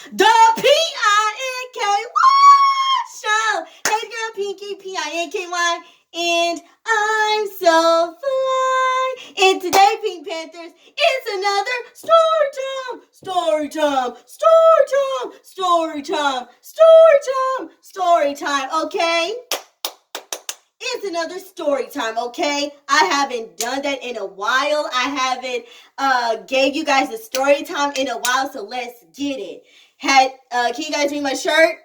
The Pinky show. Hey girl, Pinky, Pinky, and I'm so fly. And today, Pink Panthers, it's another story time, okay? It's another story time, okay? I haven't done that in a while. I haven't gave you guys a story time in a while, so let's get it. Can you guys read my shirt?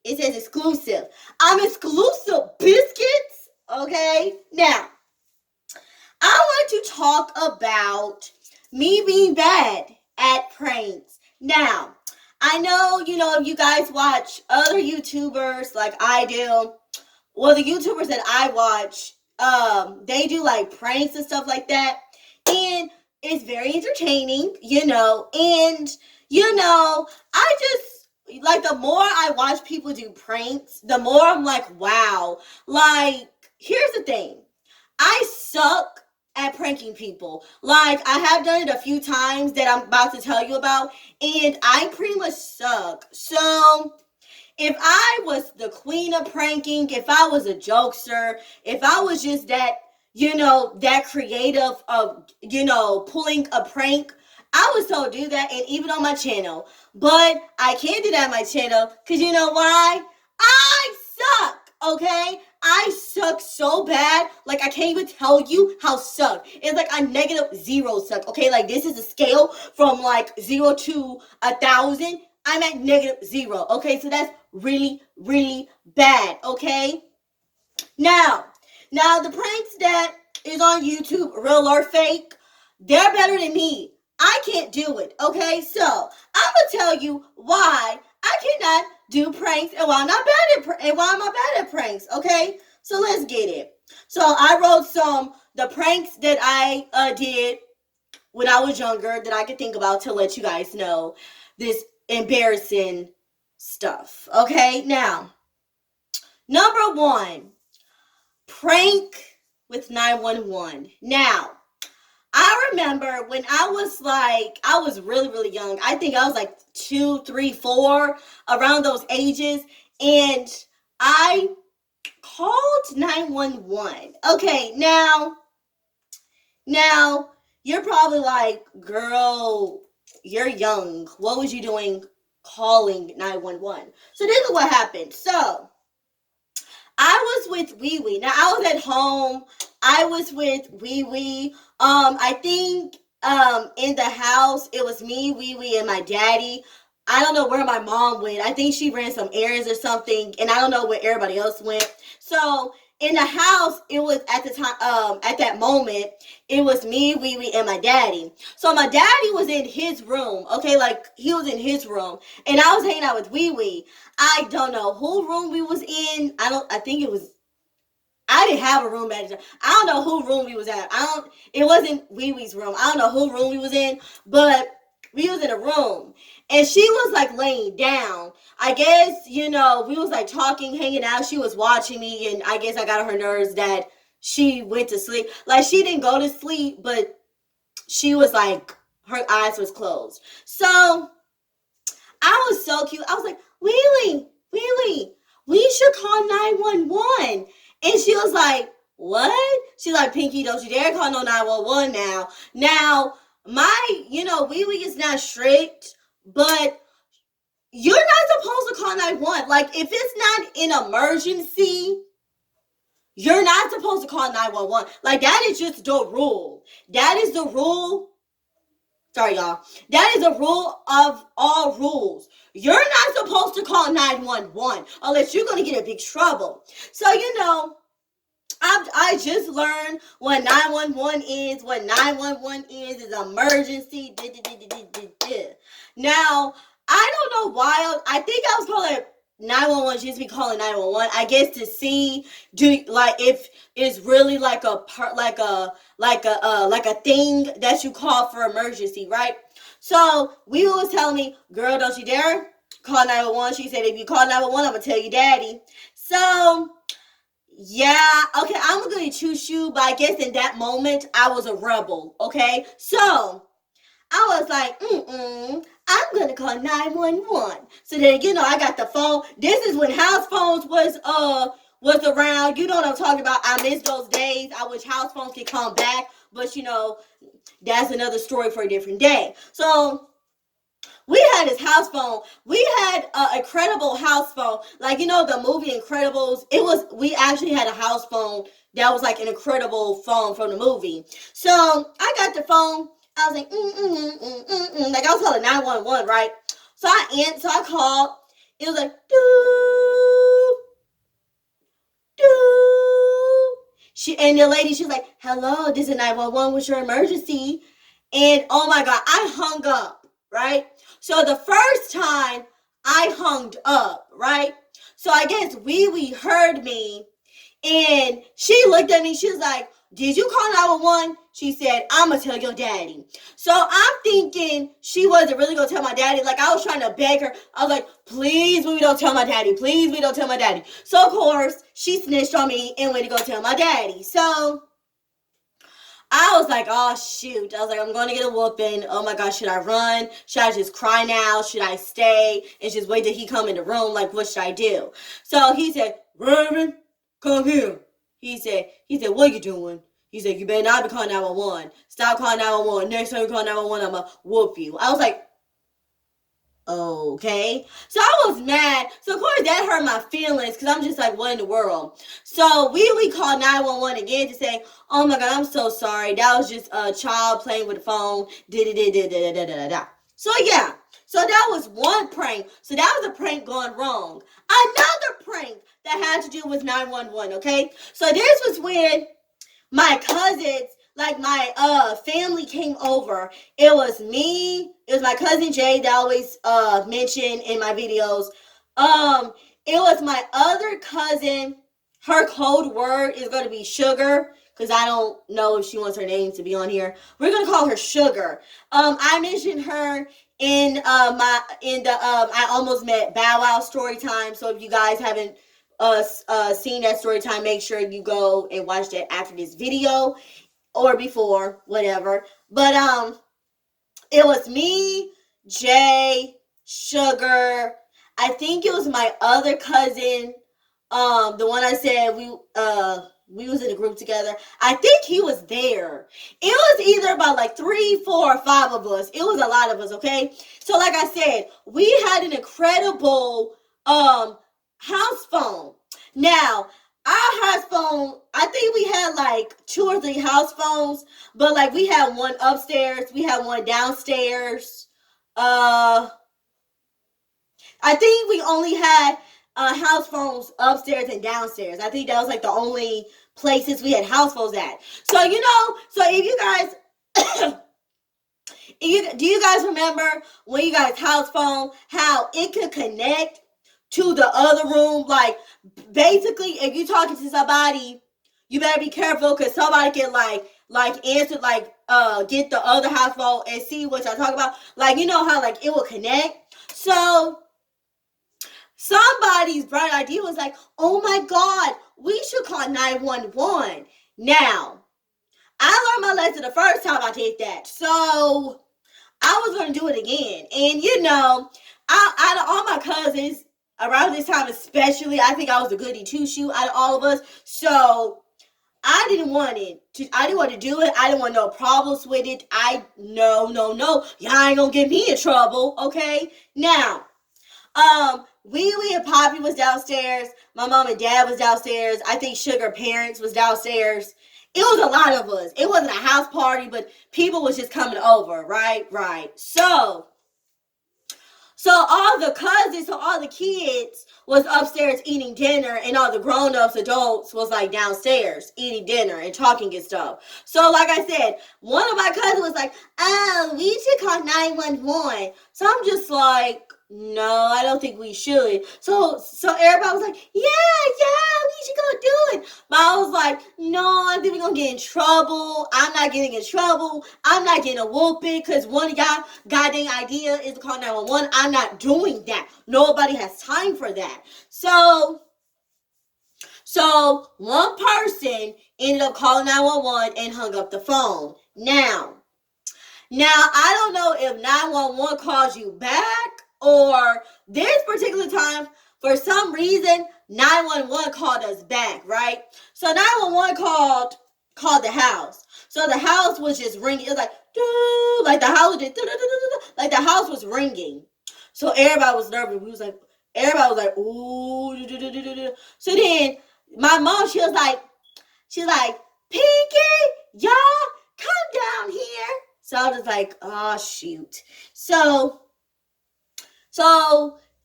It says exclusive. I'm exclusive, biscuits. Okay? Now, I want to talk about me being bad at pranks. Now, I know, you guys watch other YouTubers like I do. Well, the YouTubers that I watch, they do like pranks and stuff like that. And it's very entertaining, and, I just, like, the more I watch people do pranks, the more I'm like, wow. Like, here's the thing. I suck at pranking people. Like, I have done it a few times that I'm about to tell you about, and I pretty much suck. So, if I was the queen of pranking, if I was a jokester, if I was just that, that creative of, pulling a prank, I would so do that, and even on my channel. But I can't do that on my channel, because you know why? I suck, okay? I suck so bad, like I can't even tell you how suck. It's like a -0 suck, okay? Like this is a scale from like 0 to 1,000. I'm at -0, okay? So that's really, really bad, okay? Now the pranks that is on YouTube, real or fake, they're better than me. I can't do it, okay? So I'm gonna tell you why I cannot do pranks and why I'm not bad at pranks, okay? So let's get it. So I wrote the pranks that I did when I was younger that I could think about to let you guys know this embarrassing stuff. Okay, now, number 1, prank with 911. Now, I remember when I was really, really young. I think I was like 2, 3, 4, around those ages, and I called 911. Okay, now, you're probably like, girl, you're young. What was you doing calling 911? So this is what happened. So I was with Wee Wee. Now I was at home. I was with Wee Wee. I think in the house it was me, Wee Wee, and my daddy. I don't know where my mom went. I think she ran some errands or something, and I don't know where everybody else went. So in the house, it was at the time, at that moment, it was me, Wee Wee, and my daddy. So my daddy was in his room, okay, like he was in his room, and I was hanging out with Wee Wee. I don't know who room we was in. I think it was. I didn't have a room at the time. I don't know who room we was at. It wasn't Wee Wee's room. I don't know who room we was in, but we was in a room, and she was like laying down. I guess, we was like talking, hanging out. She was watching me, and I guess I got on her nerves that she went to sleep. Like, she didn't go to sleep, but she was like, her eyes was closed. So I was so cute. I was like, Wee Wee, we should call 911. And she was like, what? She's like, Pinky, don't you dare call no 911 now. Now, Wee Wee is not strict, but you're not supposed to call 911. Like, if it's not an emergency, you're not supposed to call 911. Like, that is just the rule. That is the rule. Sorry, y'all. That is the rule of all rules. You're not supposed to call 911 unless you're going to get in big trouble. So, I just learned what 911 is. What 911 is emergency. Now, I don't know why. I think I was calling 911 just be calling 911. I guess to see if it's really like a thing that you call for emergency, right? So we was telling me, girl, don't you dare call 911. She said, if you call 911, I'm gonna tell you daddy. So yeah, okay, I'm gonna choose you, but I guess in that moment I was a rebel. Okay, so I was like, I'm going to call 911. So then, I got the phone. This is when house phones was around. You know what I'm talking about. I miss those days. I wish house phones could come back. But, that's another story for a different day. So we had this house phone. We had an Incredible house phone. Like, the movie Incredibles. We actually had a house phone that was like an Incredible phone from the movie. So I got the phone. I was like, like I was calling 911, right? So I called. It was like, doo, doo. And the lady, she was like, hello, this is 911. What's your emergency? And oh my God, I hung up, right? So the first time I hung up, right? So I guess Wee heard me, and she looked at me. She was like, did you call 911? She said, I'm going to tell your daddy. So I'm thinking she wasn't really going to tell my daddy. Like, I was trying to beg her. I was like, please, we don't tell my daddy. Please, we don't tell my daddy. So, of course, she snitched on me and went to go tell my daddy. So I was like, oh, shoot. I was like, I'm going to get a whooping. Oh, my gosh, should I run? Should I just cry now? Should I stay and just wait till he come in the room? Like, what should I do? So he said, Raven, come here. He said, what are you doing? He said, you better not be calling 911. Stop calling 911. Next time you call 911, I'm going to whoop you. I was like, okay. So I was mad. So, of course, that hurt my feelings because I'm just like, what in the world? So we called 911 again to say, oh, my God, I'm so sorry. That was just a child playing with the phone. So, yeah. So that was one prank. So that was a prank gone wrong. Another prank that had to do with 911, okay? So this was when my cousins, like my family came over. It was me. It was my cousin Jay that I always mention in my videos. It was my other cousin. Her code word is going to be Sugar, because I don't know if she wants her name to be on here. We're going to call her Sugar. I mentioned her in I Almost Met Bow Wow story time. So if you guys haven't seen that story time, make sure you go and watch that after this video or before, whatever. But it was me, Jay, Sugar. I think it was my other cousin, the one I said we was in a group together. I think he was there. It was either about like 3, 4, or 5 of us. It was a lot of us, okay? So like I said, we had an Incredible house phone. Now, our house phone, I think we had like 2 or 3 house phones, but like we had one upstairs, we had one downstairs. I think we only had house phones upstairs and downstairs. I think that was like the only places we had house phones at. So so if you guys do you guys remember when you guys house phone, how it could connect to the other room? Like, basically, if you're talking to somebody, you better be careful, because somebody can like answer, like get the other house phone and see what y'all talking about. Like, you know how like it will connect. So somebody's bright idea was like, oh my God, we should call 911. Now, I learned my lesson the first time I did that. So I was going to do it again. And out of all my cousins, around this time especially, I think I was the goody two-shoe out of all of us. So I didn't want to do it. I didn't want no problems with it. No. Y'all ain't gonna get me in trouble, okay? Now, Wee and Poppy was downstairs. My mom and dad was downstairs. I think Sugar parents was downstairs. It was a lot of us. It wasn't a house party, but people was just coming over, right? So all the cousins, so all the kids was upstairs eating dinner, and all the grown-ups, adults, was like downstairs eating dinner and talking and stuff. So like I said, one of my cousins was like, oh, we should call 911. So I'm just like, no, I don't think we should. So everybody was like, yeah, we should go do it. But I was like, no, I think we're going to get in trouble. I'm not getting in trouble. I'm not getting a whooping because one of y'all goddamn idea is to call 911. I'm not doing that. Nobody has time for that. So one person ended up calling 911 and hung up the phone. Now, Now, I don't know if 911 calls you back or this particular time, for some reason, 911 called us back, right? So 911 called the house. So the house was just ringing. It was like, doo, like the house was just, like the house was ringing. So everybody was nervous. Everybody was like, ooh. So then my mom, she's like, Pinky, y'all, come down here. So I was like, oh shoot. So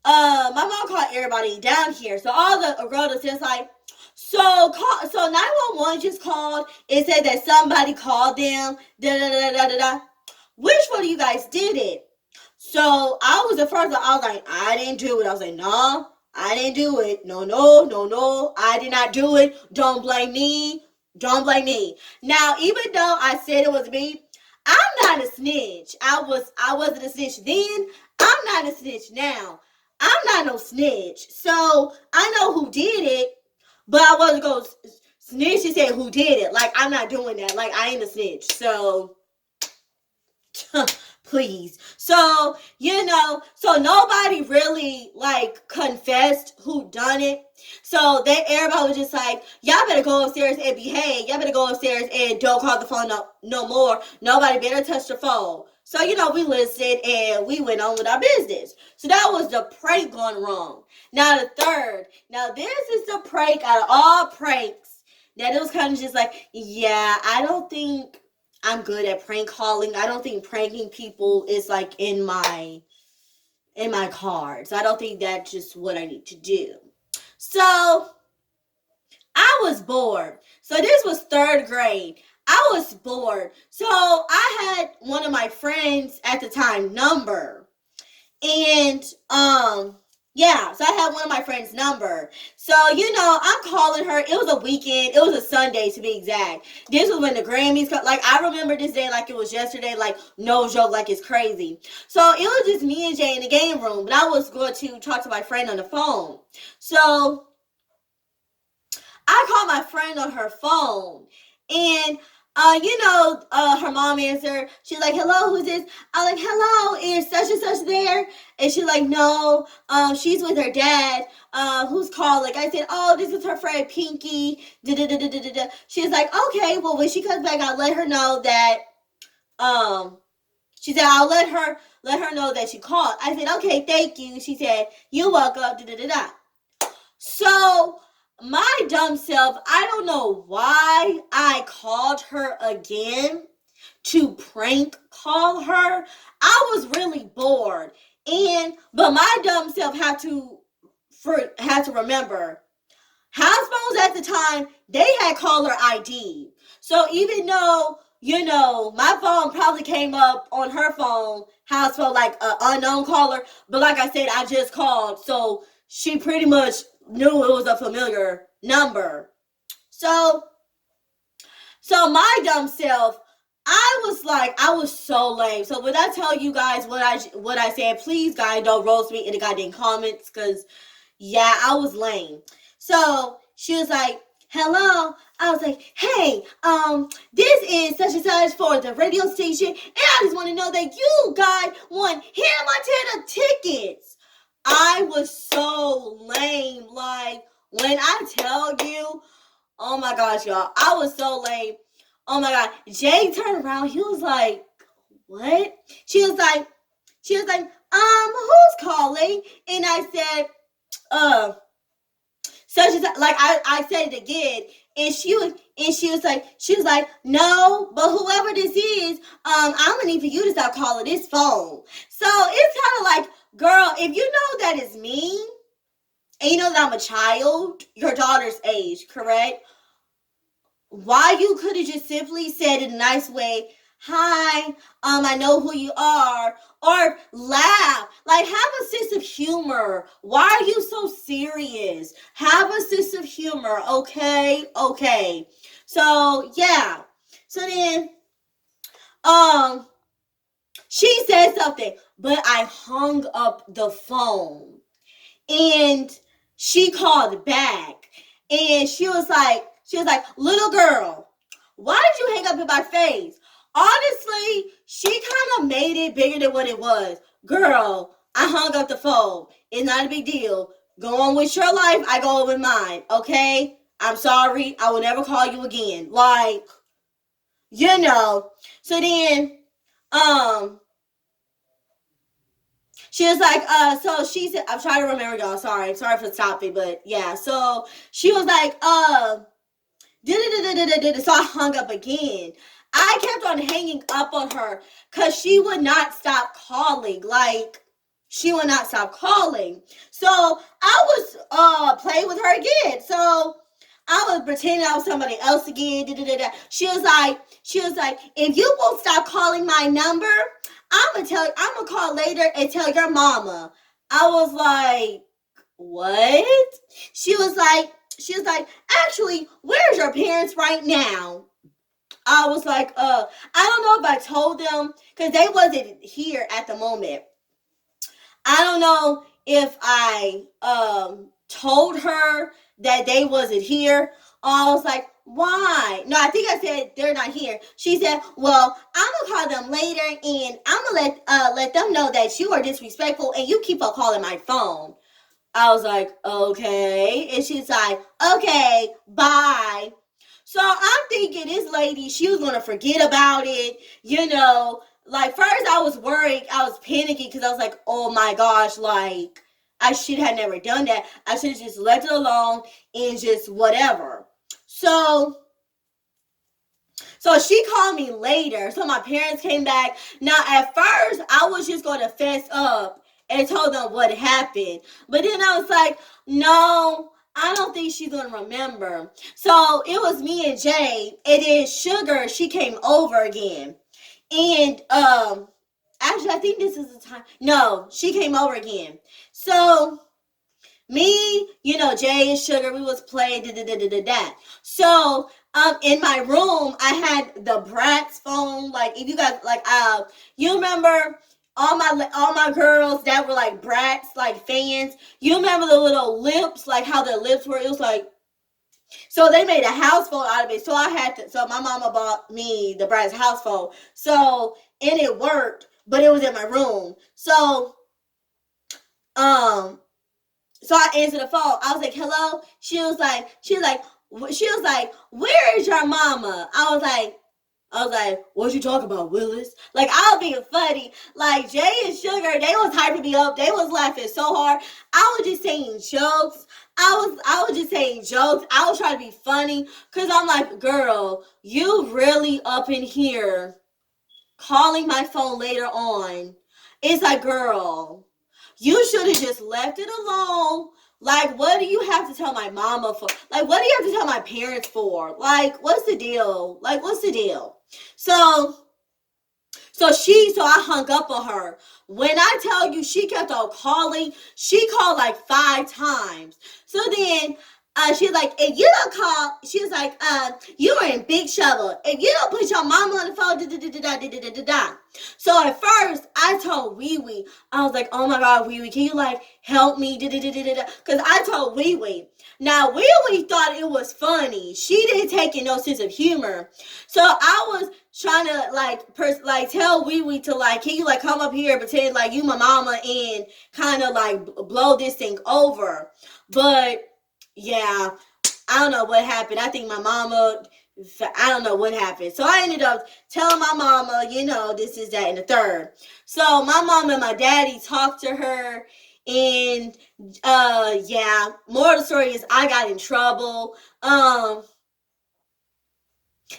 my mom called everybody down here. So all the relatives just like, so 911 just called and said that somebody called them. Da da da da da da. Which one of you guys did it? So I was the first one. I was like, I didn't do it. I was like, no, I didn't do it. No, I did not do it. Don't blame me. Don't blame me. Now, even though I said it was me, I'm not a snitch. I wasn't a snitch then. I'm not a snitch now. I'm not no snitch. So I know who did it, but I wasn't going to snitch and say who did it. Like, I'm not doing that. Like, I ain't a snitch. So please. So, so nobody really like confessed who done it. So then everybody was just like, y'all better go upstairs and behave. Y'all better go upstairs and don't call the phone no more. Nobody better touch the phone. So, we listened and we went on with our business. So that was the prank gone wrong. Now the third. Now this is the prank out of all pranks. That it was kind of just like, yeah, I don't think I'm good at prank calling. I don't think pranking people is like in my cards. I don't think that's just what I need to do. So I was bored. So this was third grade. I was bored. So I had one of my friends at the time number. And yeah, so I had one of my friends' number. So, I'm calling her. It was a weekend. It was a Sunday, to be exact. This was when the Grammys, like, I remember this day like it was yesterday, like, no joke, like it's crazy. So, it was just me and Jay in the game room, but I was going to talk to my friend on the phone. So, I called my friend on her phone, and her mom answered. She's like, hello, who's this? I'm like, hello, is such and such there? And she's like, no, she's with her dad. Who's calling? I said, oh, this is her friend Pinky. She's like, okay, well, when she comes back, I'll let her know that, she said, I'll let her know that you called. I said, okay, thank you. She said, you're welcome. So my dumb self, I don't know why I called her again to prank call her. I was really bored. But my dumb self had to remember, house phones at the time, they had caller ID. So even though, my phone probably came up on her phone, house phone, like an unknown caller, but like I said, I just called. So she pretty much knew it was a familiar number. So my dumb self, I was so lame. So when I tell you guys what I said, please guys don't roast me in the goddamn comments, because yeah, I was lame. So she was like, hello. I was like, hey, this is such and such for the radio station, and I just want to know that you guys won Hannah Montana tickets. I was so lame. Like, when I tell you, oh my gosh, y'all, I was so lame. Oh my God. Jay turned around. He was like, what? She was like, who's calling? And I said, such and such. Like, I said it again. And she was like, no, but whoever this is, I'm gonna need for you to stop calling this phone. So it's kind of like, girl, if you know that it's me, and you know that I'm a child, your daughter's age, correct? Why you could have just simply said in a nice way, hi, I know who you are, or laugh. Like, have a sense of humor. Why are you so serious? Have a sense of humor, okay? Okay. So, yeah. So then, she said something, but I hung up the phone. And she called back. And she was like, little girl, why did you hang up in my face? honestly, she kind of made it bigger than what it was. Girl, I hung up the phone. It's not a big deal. Go on with your life. I go on with mine. Okay? I'm sorry. I will never call you again. Like, you know. So then, um, she was like, so she said, I'm trying to remember, y'all. Sorry for stopping, but yeah. So she was like, so I hung up again. I kept on hanging up on her because she would not stop calling. Like, she would not stop calling. So I was playing with her again. So I was pretending I was somebody else again. She was like, if you won't stop calling my number, I'm gonna call later and tell your mama. I was like, what? She was like, actually, where's your parents right now? I was like, I don't know if I told them because they wasn't here at the moment. I don't know if I told her that they wasn't here. I was like, why? No, I think I said they're not here. She said, well, I'm gonna call them later and I'm gonna let them know that you are disrespectful and you keep on calling my phone. I was like, okay. And she's like, okay, bye. So I'm thinking this lady, she was going to forget about it. Like first I was worried. I was panicking because I was like, oh my gosh, like I should have never done that. I should have just left it alone and just whatever. So she called me later. So my parents came back. Now at first I was just going to fess up and told them what happened. But then I was like, no, I don't think she's going to remember. So it was me and Jay. And then Sugar, she came over again. And actually, I think this is the time. No, she came over again. So me, Jay and Sugar, we was playing da. So in my room, I had the Bratz phone. Like if you guys you remember all my girls that were like Bratz, like fans. You remember the little lips, like how their lips were. It was like, so they made a house phone out of it. So so my mama bought me the Bratz house phone. So and it worked, but it was in my room. So I answered the phone. I was like, hello. She was like, where is your mama? I was like, what you talking about, Willis? Like, I was being funny. Like, Jay and Sugar, they was hyping me up. They was laughing so hard. I was just saying jokes. I was just saying jokes. I was trying to be funny. Because I'm like, girl, you really up in here calling my phone later on. It's like, girl, you should have just left it alone. Like, what do you have to tell my mama for? Like, what do you have to tell my parents for? Like, what's the deal? Like, what's the deal? So I hung up on her. When I tell you she kept on calling, she called like 5 times. So then she was like, if you don't call, she was like, you are in big trouble. If you don't put your mama on the phone, So at first, I told Wee Wee, I was like, oh my God, Wee Wee, can you like help me? Because I told Wee Wee. Now, Wee Wee thought it was funny. She didn't take in no sense of humor. So I was trying to tell Wee Wee to like, can you like come up here and pretend like you my mama and kind of like blow this thing over. But yeah, I don't know what happened. I think my mama, I don't know what happened. So I ended up telling my mama, this is that and the third. So my mom and my daddy talked to her and yeah, more of the story is I got in trouble.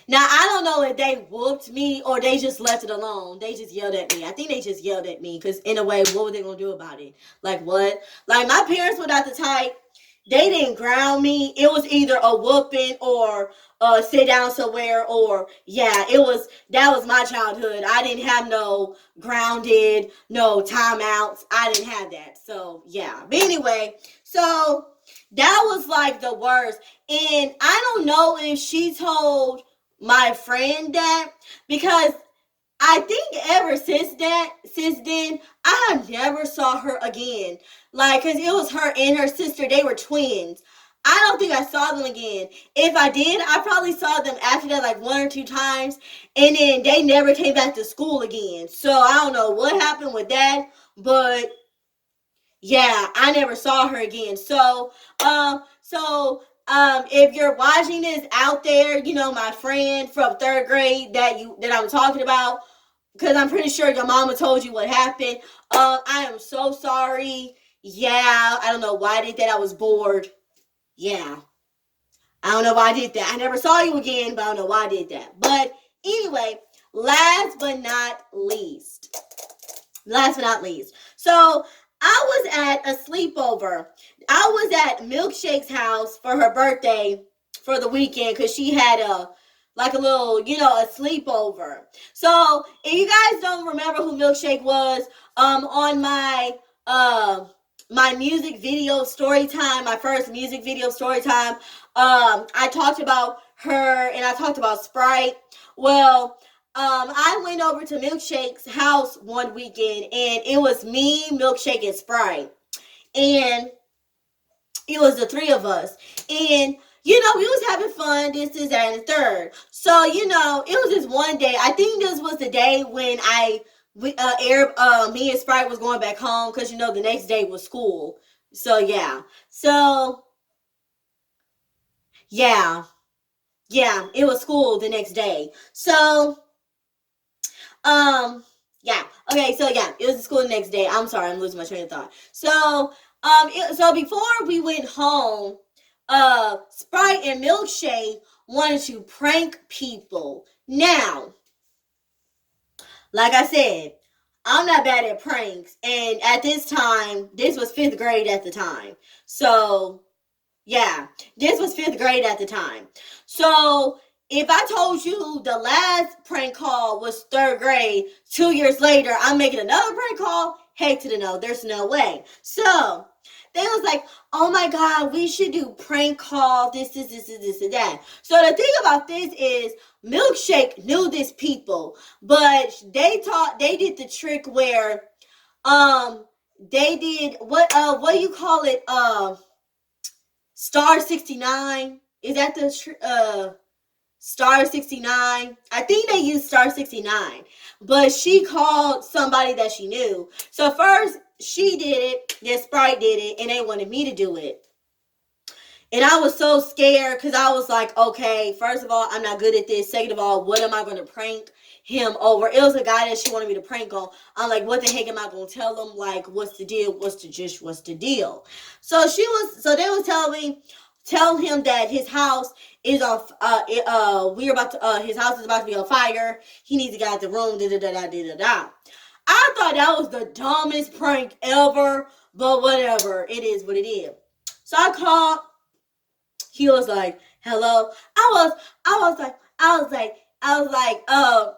Now, I don't know if they whooped me or they just left it alone. They just yelled at me. I think they just yelled at me because in a way, what were they going to do about it? Like what? Like my parents were not the type. They didn't ground me. It was either a whooping or sit down somewhere or that was my childhood. I didn't have no grounded, no timeouts. I didn't have that. So yeah. But anyway, so that was like the worst. And I don't know if she told my friend that because I think ever since then, I have never saw her again. Like, cause it was her and her sister. They were twins. I don't think I saw them again. If I did, I probably saw them after that like one or two times, and then they never came back to school again. So I don't know what happened with that, but yeah, I never saw her again. If you're watching this out there, you know, my friend from third grade that I'm talking about, because I'm pretty sure your mama told you what happened. I am so sorry. Yeah, I don't know why I did that. I was bored. Yeah, I don't know why I did that. I never saw you again, but I don't know why I did that. But anyway, last but not least. Last but not least. So I was at a sleepover. I was at Milkshake's house for her birthday for the weekend because she had a little, a sleepover. So if you guys don't remember who Milkshake was, on my music video story time, my first music video story time, I talked about her and I talked about Sprite. Well, I went over to Milkshake's house one weekend, and it was me, Milkshake, and Sprite, and it was the three of us, and we was having fun. This is that and the third. So it was this one day. I think this was the day when me and Sprite was going back home because the next day was school. So yeah, it was school the next day. So. Yeah. Okay, so yeah, it was school the next day. I'm sorry, I'm losing my train of thought. So, so before we went home, Sprite and Milkshake wanted to prank people. Now, like I said, I'm not bad at pranks, and at this time, this was 5th grade at the time. So, yeah, this was 5th grade at the time. So, if I told you the last prank call was 3rd grade, 2 years later, I'm making another prank call, heck to the no, there's no way. So, they was like, oh my God, we should do prank call, this, and that. So, the thing about this is, Milkshake knew this people, but they did the trick where, they did, what do you call it, Star 69? Is that the Star 69? I think they used Star 69. But she called somebody that she knew. So first she did it, then Sprite did it, and they wanted me to do it. And I was so scared because I was like, okay, first of all, I'm not good at this. Second of all, what am I going to prank him over? It was a guy that she wanted me to prank on. I'm like, what the heck am I going to tell him? Like, what's the deal? What's the deal? So they was telling me, tell him that his house is on, his house is about to be on fire. He needs to get out the room, da-da-da-da-da-da-da. I thought that was the dumbest prank ever, but whatever. It is what it is. So I called. He was like, hello. I was like, hello.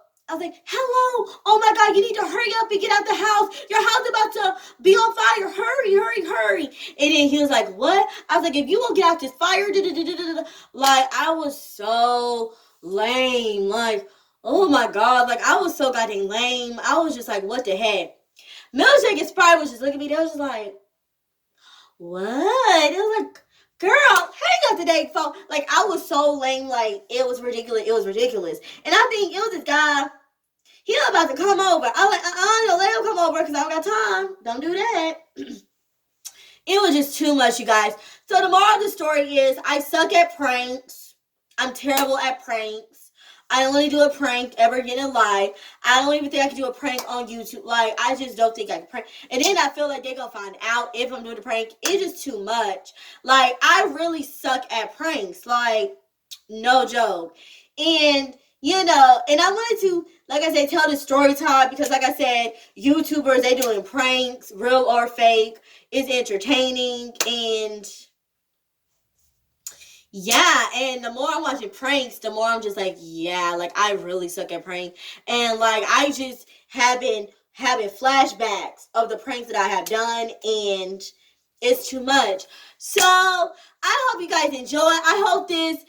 Oh my God, you need to hurry up and get out the house. Your house is about to be on fire. Hurry, hurry, hurry. And then he was like, what? I was like, if you won't get out this fire, like, I was so lame. Like, oh my God. Like, I was so goddamn lame. I was just like, what the heck? Milkshake and Sprite was just looking at me. They was just like, what? It was like, girl, hang up the dang phone. Like, I was so lame. Like, it was ridiculous. It was ridiculous. And I think it was this guy. He was about to come over. I was like, don't let him come over because I don't got time. Don't do that. It was just too much, you guys. So the moral of the story is I suck at pranks. I'm terrible at pranks. I only do a prank ever again in life. I don't even think I can do a prank on YouTube. Like, I just don't think I can prank. And then I feel like they're going to find out if I'm doing a prank. It's just too much. Like, I really suck at pranks. Like, no joke. And, and I wanted to, like I said, tell the story time because, like I said, YouTubers, they doing pranks, real or fake. It's entertaining. And yeah, and the more I'm watching pranks, the more I'm just like, yeah, like I really suck at pranks. And like I just have been having flashbacks of the pranks that I have done, and it's too much. So I hope you guys enjoy. I hope this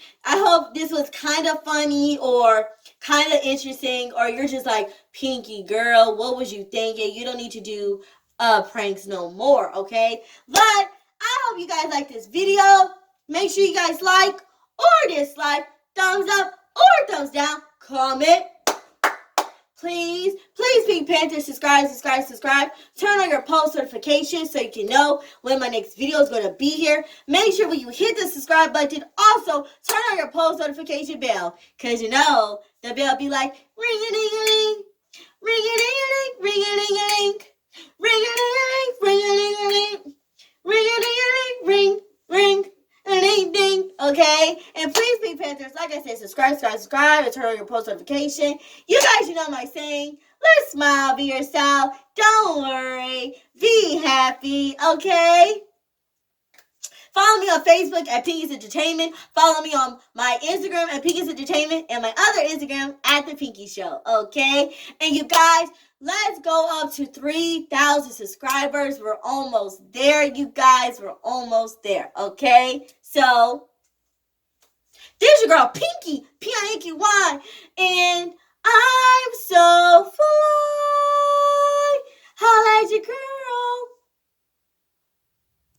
was kind of funny or kind of interesting, or you're just like, Pinky girl, what was you thinking? You don't need to do pranks no more, okay? But I hope you guys like this video. Make sure you guys like or dislike, thumbs up or thumbs down, comment. Please, Pink Panther, subscribe. Turn on your post notifications so you can know when my next video is going to be here. Make sure when you hit the subscribe button, also turn on your post notification bell. Because you know, the bell be like, ring-a-ding-a-ding, ring-a-ding-a-ding, ring-a-ding-a-ding, ring-a-ding-a-ding, ring-a-ding-a-ding, ring-a-ding-a-ding, ring, ring. Ding ding, okay? And please, Pink Panthers, like I said, subscribe, and turn on your post notification. You guys, you know my saying. Let's smile, be yourself. Don't worry. Be happy, okay? Follow me on Facebook at Pinky's Entertainment. Follow me on my Instagram at Pinky's Entertainment and my other Instagram at The Pinky Show, okay? And you guys, let's go up to 3,000 subscribers. We're almost there, you guys. We're almost there, okay? So, there's your girl, Pinky, P-I-N-K-Y, and I'm so fly. Holla at your girl.